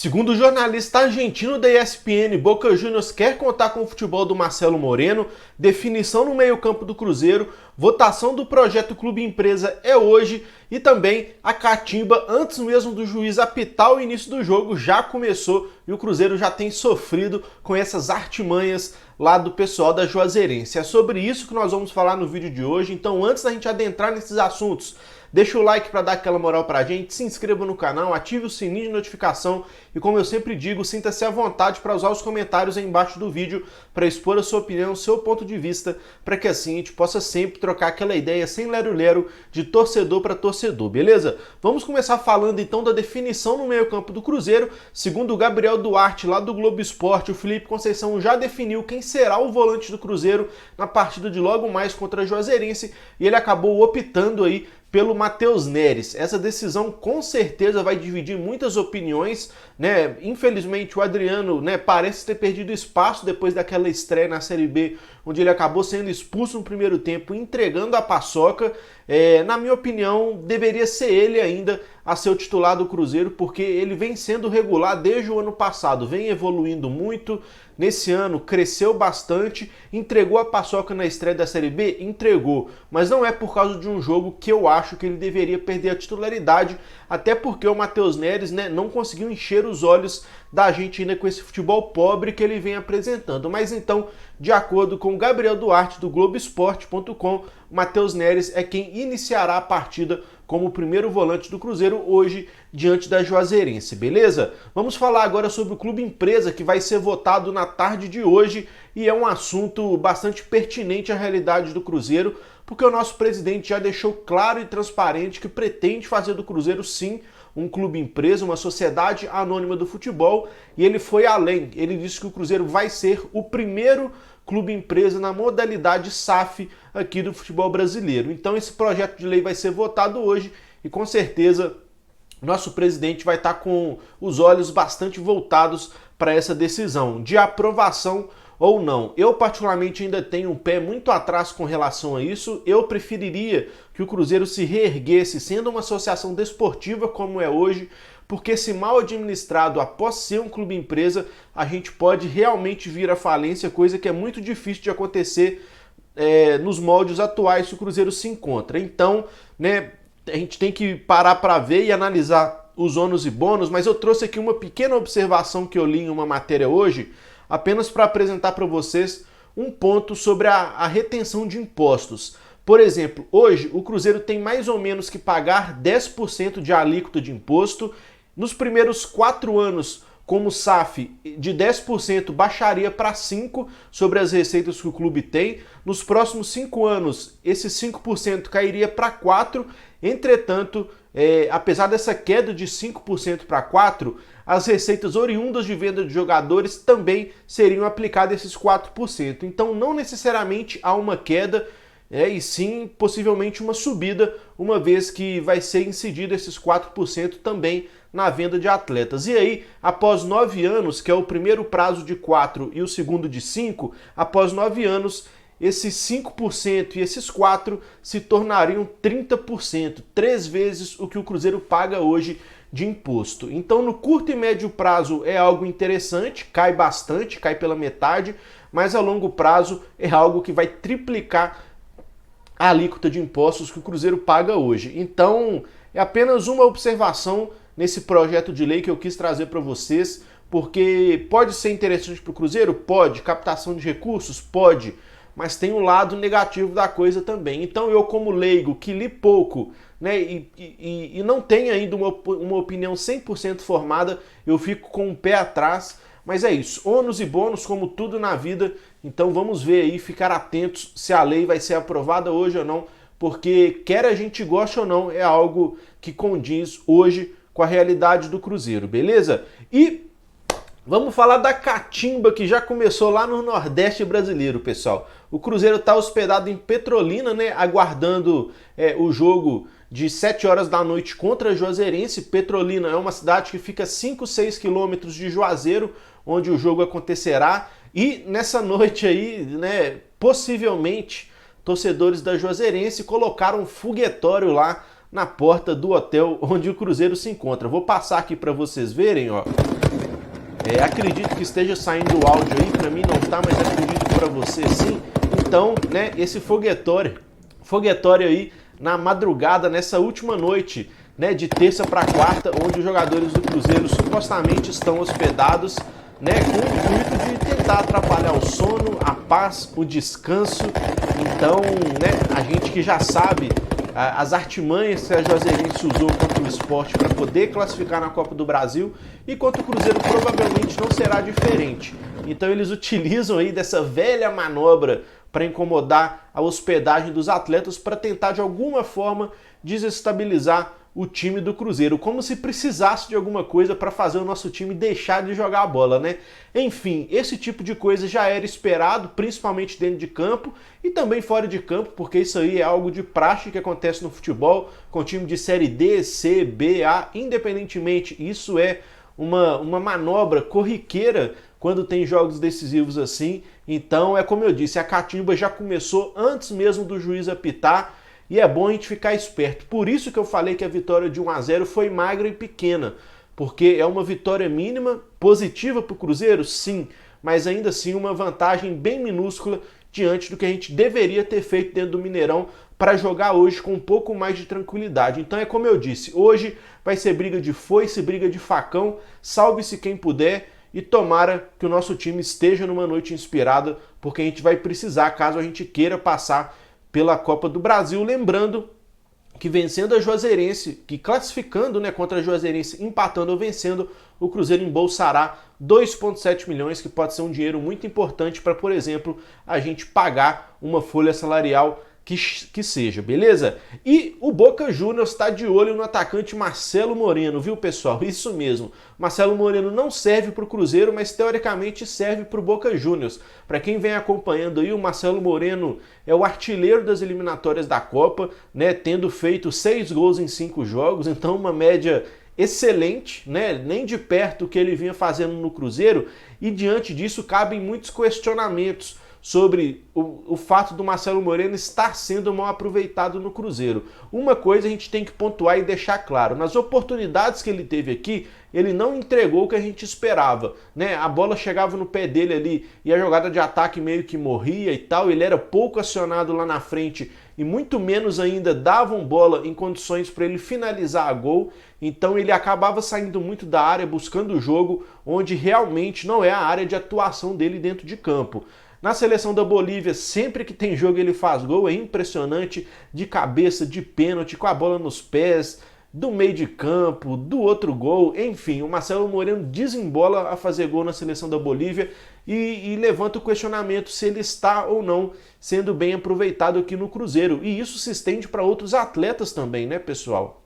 Segundo o jornalista argentino da ESPN, Boca Juniors quer contar com o futebol do Marcelo Moreno, definição no meio-campo do Cruzeiro, votação do projeto Clube Empresa é hoje e também a catimba, antes mesmo do juiz apitar o início do jogo, já começou e o Cruzeiro já tem sofrido com essas artimanhas lá do pessoal da Juazeirense. É sobre isso que nós vamos falar no vídeo de hoje, então antes da gente adentrar nesses assuntos, deixa o like para dar aquela moral pra gente, se inscreva no canal, ative o sininho de notificação e, como eu sempre digo, sinta-se à vontade para usar os comentários aí embaixo do vídeo para expor a sua opinião, o seu ponto de vista, para que assim a gente possa sempre trocar aquela ideia sem lero-lero de torcedor para torcedor, beleza? Vamos começar falando então da definição no meio-campo do Cruzeiro. Segundo o Gabriel Duarte, lá do Globo Esporte, o Felipe Conceição já definiu quem será o volante do Cruzeiro na partida de logo mais contra a Juazeirense e ele acabou optando aí pelo Matheus Neres. Essa decisão com certeza vai dividir muitas opiniões, né? Infelizmente o Adriano, né, parece ter perdido espaço depois daquela estreia na Série B, onde ele acabou sendo expulso no primeiro tempo, entregando a paçoca. Na minha opinião, deveria ser ele ainda a ser o titular do Cruzeiro, porque ele vem sendo regular desde o ano passado, vem evoluindo muito. Nesse ano cresceu bastante, entregou a paçoca na estreia da Série B? Entregou, mas não é por causa de um jogo que eu acho que ele deveria perder a titularidade, até porque o Matheus Neres, né, não conseguiu encher os olhos da gente ainda com esse futebol pobre que ele vem apresentando. Mas então, de acordo com o Gabriel Duarte do Globoesporte.com, Matheus Neres é quem iniciará a partida como o primeiro volante do Cruzeiro hoje diante da Juazeirense, beleza? Vamos falar agora sobre o Clube Empresa, que vai ser votado na tarde de hoje e é um assunto bastante pertinente à realidade do Cruzeiro, porque o nosso presidente já deixou claro e transparente que pretende fazer do Cruzeiro, sim, um clube empresa, uma sociedade anônima do futebol, e ele foi além. Ele disse que o Cruzeiro vai ser o primeiro clube empresa na modalidade SAF aqui do futebol brasileiro. Então esse projeto de lei vai ser votado hoje e com certeza nosso presidente vai estar com os olhos bastante voltados para essa decisão de aprovação ou não. Eu particularmente ainda tenho um pé muito atrás com relação a isso. Eu preferiria que o Cruzeiro se reerguesse sendo uma associação desportiva como é hoje, porque se mal administrado após ser um clube empresa, a gente pode realmente vir à falência, coisa que é muito difícil de acontecer nos moldes atuais que o Cruzeiro se encontra. Então, né, a gente tem que parar para ver e analisar os ônus e bônus, mas eu trouxe aqui uma pequena observação que eu li em uma matéria hoje, apenas para apresentar para vocês um ponto sobre a retenção de impostos. Por exemplo, hoje o Cruzeiro tem mais ou menos que pagar 10% de alíquota de imposto. Nos primeiros 4 anos, como SAF, de 10% baixaria para 5% sobre as receitas que o clube tem. Nos próximos 5 anos, esse 5% cairia para 4%. Entretanto, apesar dessa queda de 5% para 4%, as receitas oriundas de venda de jogadores também seriam aplicadas esses 4%. Então, não necessariamente há uma queda, e sim possivelmente uma subida, uma vez que vai ser incidido esses 4% também na venda de atletas. E aí, após 9 anos, que é o primeiro prazo de 4 e o segundo de 5, após 9 anos, esses 5% e esses 4% se tornariam 30%, 3 vezes o que o Cruzeiro paga hoje de imposto. Então, no curto e médio prazo é algo interessante, cai bastante, cai pela metade, mas a longo prazo é algo que vai triplicar a alíquota de impostos que o Cruzeiro paga hoje. Então, é apenas uma observação nesse projeto de lei que eu quis trazer para vocês, porque pode ser interessante para o Cruzeiro? Pode. Captação de recursos? Pode. Mas tem um lado negativo da coisa também. Então eu, como leigo, que li pouco, né, e não tenho ainda uma opinião 100% formada, eu fico com o pé atrás. Mas é isso, ônus e bônus como tudo na vida, então vamos ver aí, ficar atentos se a lei vai ser aprovada hoje ou não, porque quer a gente goste ou não, é algo que condiz hoje com a realidade do Cruzeiro, beleza? E vamos falar da catimba que já começou lá no Nordeste brasileiro, pessoal. O Cruzeiro está hospedado em Petrolina, né, aguardando o jogo de 7 horas da noite contra a Juazeirense. Petrolina é uma cidade que fica a 5, 6 quilômetros de Juazeiro, onde o jogo acontecerá. E nessa noite aí, né, possivelmente, torcedores da Juazeirense colocaram um foguetório lá na porta do hotel onde o Cruzeiro se encontra. Vou passar aqui para vocês verem, ó. Acredito que esteja saindo o áudio aí, para mim não tá, mas acredito que para você sim. Então, né, esse foguetório aí na madrugada, nessa última noite, né, de terça para quarta, onde os jogadores do Cruzeiro supostamente estão hospedados, né, com o intuito de tentar atrapalhar o sono, a paz, o descanso. Então, né, a gente que já sabe as artimanhas que a Juazeirense usou contra o Sport para poder classificar na Copa do Brasil, e contra o Cruzeiro provavelmente não será diferente. Então eles utilizam aí dessa velha manobra para incomodar a hospedagem dos atletas, para tentar de alguma forma desestabilizar o time do Cruzeiro, como se precisasse de alguma coisa para fazer o nosso time deixar de jogar a bola, né? Enfim, esse tipo de coisa já era esperado, principalmente dentro de campo e também fora de campo, porque isso aí é algo de praxe que acontece no futebol, com time de série D, C, B, A, independentemente, isso é uma manobra corriqueira quando tem jogos decisivos assim. Então é como eu disse, a catimba já começou antes mesmo do juiz apitar, e é bom a gente ficar esperto. Por isso que eu falei que a vitória de 1-0 foi magra e pequena, porque é uma vitória mínima, positiva para o Cruzeiro, sim, mas ainda assim uma vantagem bem minúscula diante do que a gente deveria ter feito dentro do Mineirão para jogar hoje com um pouco mais de tranquilidade. Então é como eu disse, hoje vai ser briga de foice, briga de facão, salve-se quem puder, e tomara que o nosso time esteja numa noite inspirada, porque a gente vai precisar caso a gente queira passar pela Copa do Brasil. Lembrando que vencendo a Juazeirense, que classificando, né, contra a Juazeirense, empatando ou vencendo, o Cruzeiro embolsará 2,7 milhões, que pode ser um dinheiro muito importante para, por exemplo, a gente pagar uma folha salarial que seja, beleza? E o Boca Juniors está de olho no atacante Marcelo Moreno, viu, pessoal? Isso mesmo. Marcelo Moreno não serve para o Cruzeiro, mas teoricamente serve para o Boca Juniors. Para quem vem acompanhando aí, o Marcelo Moreno é o artilheiro das eliminatórias da Copa, né? Tendo feito 6 gols em 5 jogos, então uma média excelente, né? Nem de perto o que ele vinha fazendo no Cruzeiro, e diante disso cabem muitos questionamentos sobre o fato do Marcelo Moreno estar sendo mal aproveitado no Cruzeiro. Uma coisa a gente tem que pontuar e deixar claro: nas oportunidades que ele teve aqui, ele não entregou o que a gente esperava, né? A bola chegava no pé dele ali e a jogada de ataque meio que morria e tal, ele era pouco acionado lá na frente e muito menos ainda davam bola em condições para ele finalizar a gol, então ele acabava saindo muito da área, buscando o jogo onde realmente não é a área de atuação dele dentro de campo. Na seleção da Bolívia, sempre que tem jogo ele faz gol, é impressionante, de cabeça, de pênalti, com a bola nos pés, do meio de campo, do outro gol, enfim, o Marcelo Moreno desembola a fazer gol na seleção da Bolívia e levanta o questionamento se ele está ou não sendo bem aproveitado aqui no Cruzeiro. E isso se estende para outros atletas também, né, pessoal?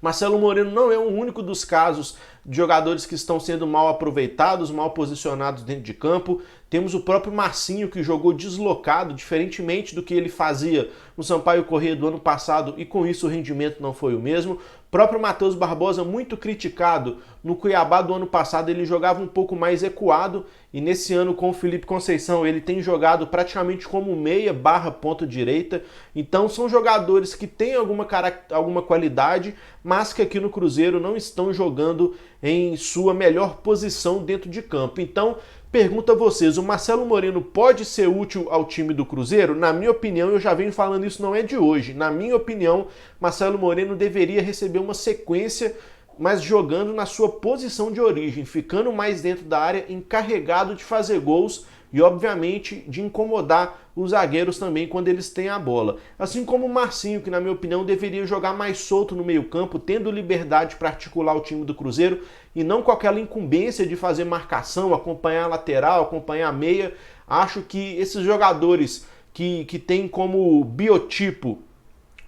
Marcelo Moreno não é o único dos casos de jogadores que estão sendo mal aproveitados, mal posicionados dentro de campo. Temos o próprio Marcinho, que jogou deslocado, diferentemente do que ele fazia no Sampaio Corrêa do ano passado, e com isso o rendimento não foi o mesmo. O próprio Matheus Barbosa, muito criticado, no Cuiabá do ano passado ele jogava um pouco mais recuado, e nesse ano com o Felipe Conceição ele tem jogado praticamente como meia / ponta direita. Então são jogadores que têm alguma qualidade, mas que aqui no Cruzeiro não estão jogando em sua melhor posição dentro de campo. Então, pergunto a vocês, o Marcelo Moreno pode ser útil ao time do Cruzeiro? Na minha opinião, eu já venho falando isso, não é de hoje. Na minha opinião, Marcelo Moreno deveria receber uma sequência, mas jogando na sua posição de origem, ficando mais dentro da área, encarregado de fazer gols e, obviamente, de incomodar os zagueiros também quando eles têm a bola. Assim como o Marcinho, que na minha opinião deveria jogar mais solto no meio-campo, tendo liberdade para articular o time do Cruzeiro e não com aquela incumbência de fazer marcação, acompanhar a lateral, acompanhar a meia. Acho que esses jogadores que têm como biotipo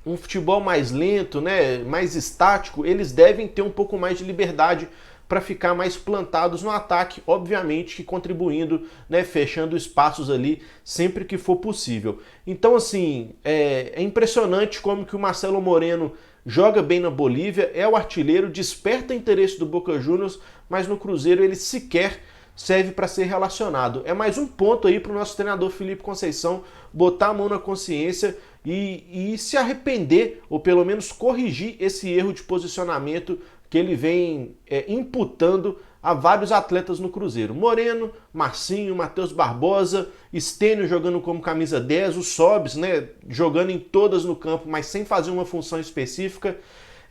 um futebol mais lento, né, mais estático, eles devem ter um pouco mais de liberdade para ficar mais plantados no ataque, obviamente que contribuindo, né, fechando espaços ali sempre que for possível. Então, assim, é impressionante como que o Marcelo Moreno joga bem na Bolívia, é o artilheiro, desperta interesse do Boca Juniors, mas no Cruzeiro ele sequer serve para ser relacionado. É mais um ponto aí para o nosso treinador Felipe Conceição botar a mão na consciência e se arrepender, ou pelo menos corrigir esse erro de posicionamento que ele vem imputando a vários atletas no Cruzeiro. Moreno, Marcinho, Matheus Barbosa, Stênio jogando como camisa 10, o Sobis, né, jogando em todas no campo, mas sem fazer uma função específica.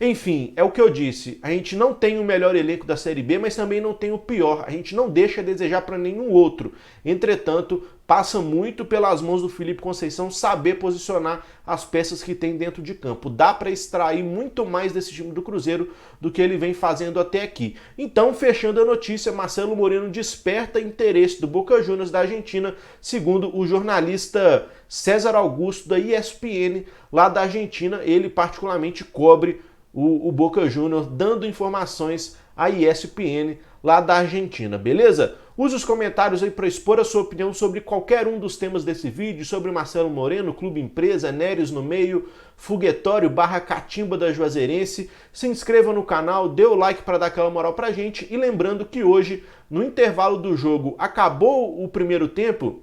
Enfim, é o que eu disse, a gente não tem o melhor elenco da Série B, mas também não tem o pior, a gente não deixa a desejar para nenhum outro. Entretanto, passa muito pelas mãos do Felipe Conceição saber posicionar as peças que tem dentro de campo. Dá para extrair muito mais desse time do Cruzeiro do que ele vem fazendo até aqui. Então, fechando a notícia, Marcelo Moreno desperta interesse do Boca Juniors da Argentina, segundo o jornalista César Augusto da ESPN, lá da Argentina. Ele particularmente cobre o Boca Juniors, dando informações à ESPN lá da Argentina, beleza? Use os comentários aí para expor a sua opinião sobre qualquer um dos temas desse vídeo, sobre Marcelo Moreno, Clube Empresa, Neres no meio, Foguetório / Catimba da Juazeirense. Se inscreva no canal, dê o like para dar aquela moral pra gente. E lembrando que hoje, no intervalo do jogo, acabou o primeiro tempo,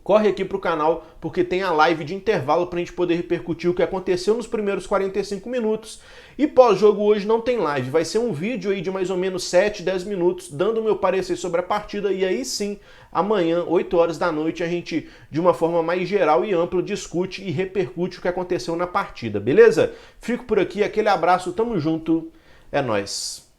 corre aqui pro canal, porque tem a live de intervalo pra gente poder repercutir o que aconteceu nos primeiros 45 minutos. E pós-jogo hoje não tem live, vai ser um vídeo aí de mais ou menos 7, 10 minutos, dando o meu parecer sobre a partida, e aí sim, amanhã, 8 horas da noite, a gente, de uma forma mais geral e ampla, discute e repercute o que aconteceu na partida, beleza? Fico por aqui, aquele abraço, tamo junto, é nóis!